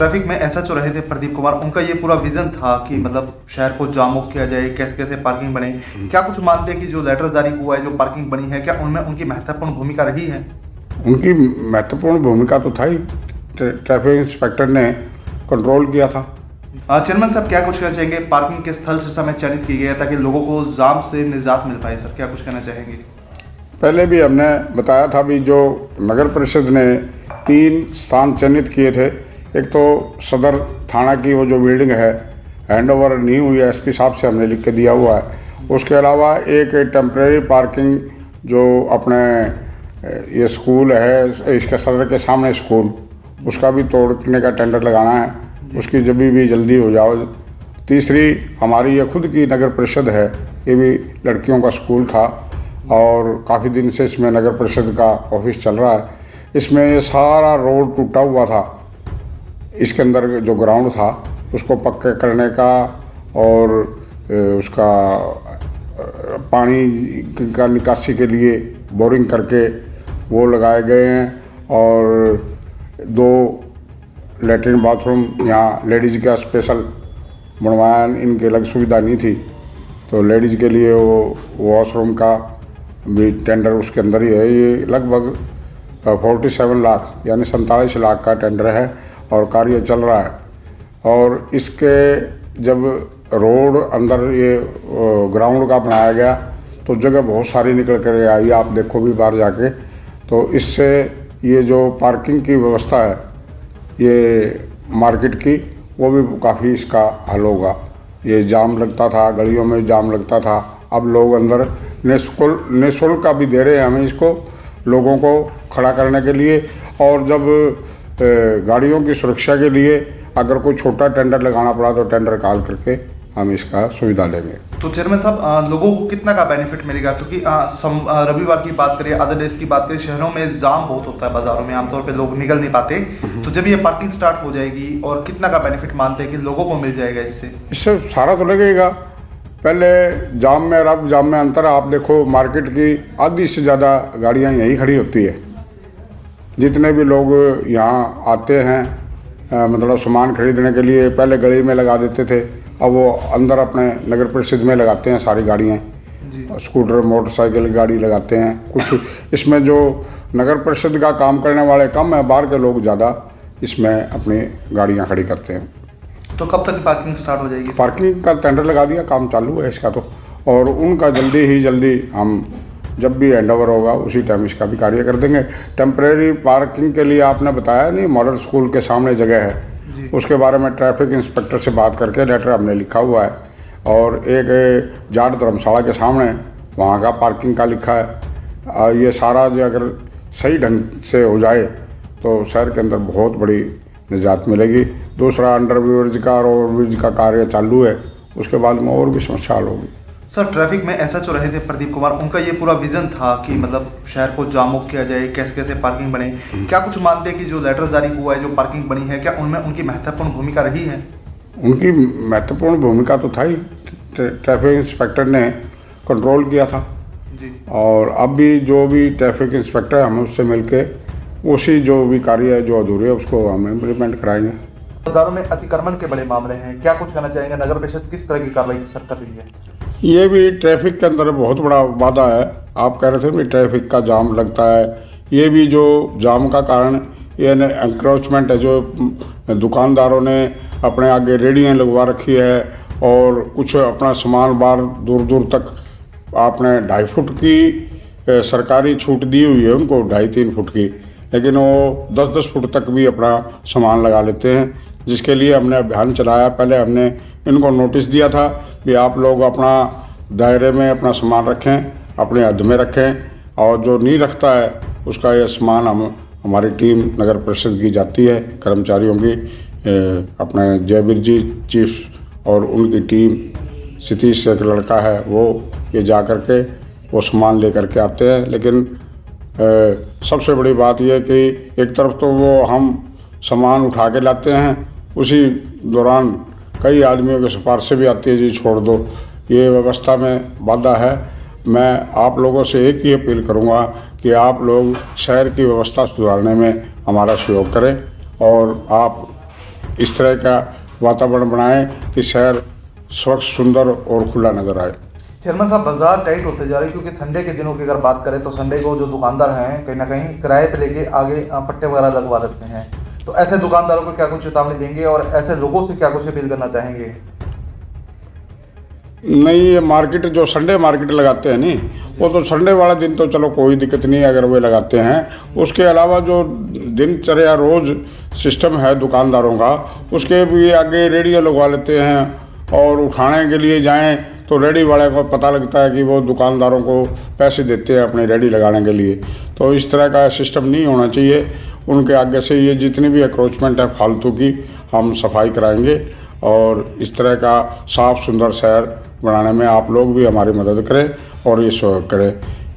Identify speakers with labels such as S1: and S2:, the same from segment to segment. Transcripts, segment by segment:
S1: Traffic में SHO रहे थे प्रदीप कुमार, उनका ये पूरा विजन था कि मतलब शहर को जाम मुक्त किया जाए, कैसे कैसे पार्किंग बने। क्या कुछ मानते हैं कि जो लेटर जारी हुआ है, जो पार्किंग बनी है, क्या उनमें उनकी महत्वपूर्ण भूमिका रही है?
S2: उनकी महत्वपूर्ण भूमिका तो था ही। ट्रैफिक इंस्पेक्टर ने कंट्रोल किया था।
S1: चेयरमैन साहब, क्या कुछ कहना चाहेंगे? पार्किंग के स्थल से समय चयनित किया गया ताकि लोगों को जाम से निजात मिल पाए। सर, क्या कुछ कहना चाहेंगे?
S2: पहले भी हमने बताया था भी जो नगर परिषद ने 3 स्थान चयनित किए थे। एक तो सदर थाना की वो जो बिल्डिंग है हैंड ओवर नहीं हुई है, एसपी साहब से हमने लिख के दिया हुआ है। उसके अलावा एक टेम्परेरी पार्किंग जो अपने ये स्कूल है, इसके सदर के सामने स्कूल, उसका भी तोड़ने का टेंडर लगाना है, उसकी जब भी जल्दी हो जाओ। तीसरी हमारी ये खुद की नगर परिषद है, ये भी लड़कियों का स्कूल था और काफ़ी दिन से इसमें नगर परिषद का ऑफिस चल रहा है। इसमें ये सारा रोड टूटा हुआ था, इसके अंदर जो ग्राउंड था उसको पक्के करने का और उसका पानी का निकासी के लिए बोरिंग करके वो लगाए गए हैं और 2 लेटरिन बाथरूम यहाँ लेडीज़ का स्पेशल बनवाया। इनके अलग सुविधा नहीं थी तो लेडीज़ के लिए वो वॉशरूम का भी टेंडर उसके अंदर ही है। ये लगभग 47 लाख यानी 47 लाख का टेंडर है और कार्य चल रहा है। और इसके जब रोड अंदर ये ग्राउंड का बनाया गया तो जगह बहुत सारी निकल कर आई, आप देखो भी बाहर जाके। तो इससे ये जो पार्किंग की व्यवस्था है ये मार्केट की, वो भी काफ़ी इसका हल होगा। ये जाम लगता था, गलियों में जाम लगता था, अब लोग अंदर निःशुल्क का भी दे रहे हैं हमें इसको, लोगों को खड़ा करने के लिए। और जब गाड़ियों की सुरक्षा के लिए अगर कोई छोटा टेंडर लगाना पड़ा तो टेंडर कॉल करके हम इसका सुविधा देंगे।
S1: तो चेयरमैन साहब, लोगों को कितना का बेनिफिट मिलेगा? क्योंकि रविवार की बात करें, अदर डेज की बात करें, शहरों में जाम बहुत होता है, बाजारों में आमतौर पे लोग निकल नहीं पाते। तो जब ये पार्किंग स्टार्ट हो जाएगी और कितना का बेनिफिट मानते हैं कि लोगों को मिल जाएगा
S2: इससे सारा तो लगेगा। पहले जाम में और अब जाम में अंतर आप देखो, मार्केट की आधी से ज़्यादा गाड़ियाँ यहीं खड़ी होती है। जितने भी लोग यहाँ आते हैं मतलब सामान खरीदने के लिए, पहले गली में लगा देते थे, अब वो अंदर अपने नगर परिषद में लगाते हैं सारी गाड़ियाँ। स्कूटर मोटरसाइकिल गाड़ी लगाते हैं कुछ। इसमें जो नगर परिषद का काम करने वाले कम है, बाहर के लोग ज़्यादा इसमें अपनी गाड़ियाँ खड़ी करते हैं।
S1: तो कब तक पार्किंग स्टार्ट हो जाएगी?
S2: पार्किंग का टेंडर लगा दिया, काम चालू है इसका तो। और उनका जल्दी हम जब भी हैंडओवर होगा उसी टाइम इसका भी कार्य कर देंगे। टेम्परेरी पार्किंग के लिए आपने बताया नहीं, मॉडल स्कूल के सामने जगह है, उसके बारे में ट्रैफिक इंस्पेक्टर से बात करके लेटर हमने लिखा हुआ है। और एक जाट धर्मशाला के सामने वहाँ का पार्किंग का लिखा है। ये सारा जो अगर सही ढंग से हो जाए तो शहर के अंदर बहुत बड़ी निजात मिलेगी। दूसरा अंडरब्रिज का और ओवरब्रिज का कार्य चालू है, उसके बाद में और भी समस्या हल होगी।
S1: सर, ट्रैफिक में एसएचओ रहे थे प्रदीप कुमार, उनका ये पूरा विजन था कि मतलब शहर को जाम मुक्त किया जाए, कैसे कैसे पार्किंग बने। क्या कुछ मानते हैं कि जो लेटर जारी हुआ है, जो पार्किंग बनी है, क्या उनमें उनकी महत्वपूर्ण भूमिका रही है?
S2: उनकी महत्वपूर्ण भूमिका तो था ही। ट्रैफिक इंस्पेक्टर ने कंट्रोल किया था
S1: जी।
S2: और अब भी जो भी ट्रैफिक इंस्पेक्टर हम उससे मिलके उसी जो भी कार्य है जो अधूरे है उसको हम इम्प्लीमेंट कराएंगे।
S1: बाजारों में अतिक्रमण के बड़े मामले हैं, क्या कुछ कहना चाहेंगे? नगर परिषद किस तरह की कार्रवाई सर कर रही है?
S2: ये भी ट्रैफिक के अंदर बहुत बड़ा वादा है। आप कह रहे थे भी ट्रैफिक का जाम लगता है, ये भी जो जाम का कारण ये एंक्रोचमेंट है, जो दुकानदारों ने अपने आगे रेहड़ियाँ लगवा रखी है और कुछ अपना सामान बाहर दूर दूर तक आपने 2.5 फुट की सरकारी छूट दी हुई है उनको, 2.5-3 फुट की, लेकिन वो 10-10 फुट तक भी अपना सामान लगा लेते हैं, जिसके लिए हमने अभियान चलाया। पहले हमने इनको नोटिस दिया था कि आप लोग अपना दायरे में अपना सामान रखें, अपने हद में रखें, और जो नहीं रखता है उसका ये सामान हमारी टीम नगर परिषद की जाती है, कर्मचारियों की, अपने जयवीर जी चीफ और उनकी टीम, सतीश से एक लड़का है, वो ये जा कर के वो सामान ले कर के आते हैं। लेकिन सबसे बड़ी बात यह कि एक तरफ तो वो हम सामान उठा के लाते हैं, उसी दौरान कई आदमियों की सिफारिशें भी आती है, जी छोड़ दो, ये व्यवस्था में बाधा है। मैं आप लोगों से एक ही अपील करूंगा कि आप लोग शहर की व्यवस्था सुधारने में हमारा सहयोग करें और आप इस तरह का वातावरण बनाएं कि शहर स्वच्छ, सुंदर और खुला नज़र आए।
S1: चेयरमैन साहब, बाजार टाइट होते जा रहे हैं क्योंकि संडे के दिनों की अगर बात करें तो संडे को जो दुकानदार हैं कहीं ना कहीं किराए पे लेके आगे फट्टे वगैरह लगवा देते हैं, तो ऐसे दुकानदारों को क्या कुछ चेतावनी देंगे और ऐसे लोगों से क्या कुछ अपील करना चाहेंगे?
S2: नहीं, ये मार्केट जो संडे मार्केट लगाते हैं नहीं, वो तो संडे वाला दिन तो चलो कोई दिक्कत नहीं है अगर वे लगाते हैं। उसके अलावा जो दिनचर्या रोज़ सिस्टम है दुकानदारों का, उसके भी आगे रेडियो लगवा लेते हैं और उठाने के लिए जाएं तो रेडी वाले को पता लगता है कि वो दुकानदारों को पैसे देते हैं अपनी रेडी लगाने के लिए। तो इस तरह का सिस्टम नहीं होना चाहिए। उनके आगे से ये जितनी भी अक्रोचमेंट है फालतू की, हम सफाई कराएंगे और इस तरह का साफ़ सुंदर शहर बनाने में आप लोग भी हमारी मदद करें और ये सहयोग करें।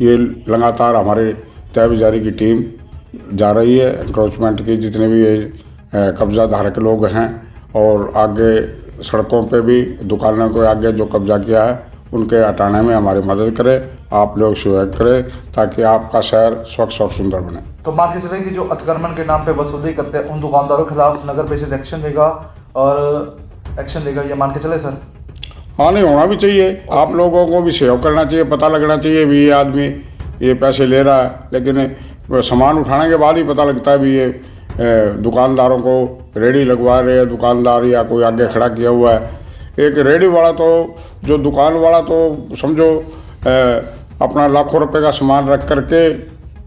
S2: ये लगातार हमारे तहबीजारी की टीम जा रही है, एंक्रोचमेंट की जितने भी ये कब्जा धारक लोग हैं और आगे सड़कों पे भी दुकानों के आगे जो कब्जा किया है उनके हटाने में हमारी मदद करें। आप लोग सहयोग करें ताकि आपका शहर स्वच्छ और सुंदर बने।
S1: तो मान के चले कि जो अतिक्रमण के नाम पे वसूली करते हैं उन दुकानदारों के खिलाफ नगर परिषद एक्शन लेगा और एक्शन लेगा, ये मान के चले सर?
S2: हाँ, नहीं होना भी चाहिए। आप लोगों को भी सहयोग करना चाहिए, पता लगना चाहिए भी ये आदमी ये पैसे ले रहा है, लेकिन सामान उठाने के बाद ही पता लगता है भी ये दुकानदारों को रेडी लगवा रहे हैं दुकानदार या कोई आगे खड़ा किया हुआ है। एक रेडी वाला तो जो दुकान वाला तो समझो अपना लाखों रुपए का सामान रख करके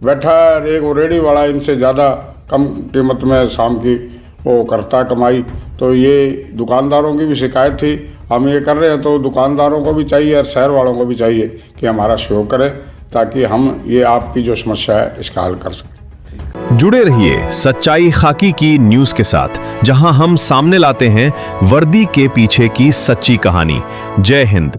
S2: बैठा है, एक वो रेडी वाला इनसे ज़्यादा कम कीमत में शाम की वो करता है कमाई। तो ये दुकानदारों की भी शिकायत थी, हम ये कर रहे हैं तो दुकानदारों को भी चाहिए और शहर वालों को भी चाहिए कि हमारा सहयोग करें ताकि हम ये आपकी जो समस्या है इसका हल कर सकें।
S3: जुड़े रहिए सच्चाई खाकी की न्यूज़ के साथ, जहां हम सामने लाते हैं वर्दी के पीछे की सच्ची कहानी। जय हिंद।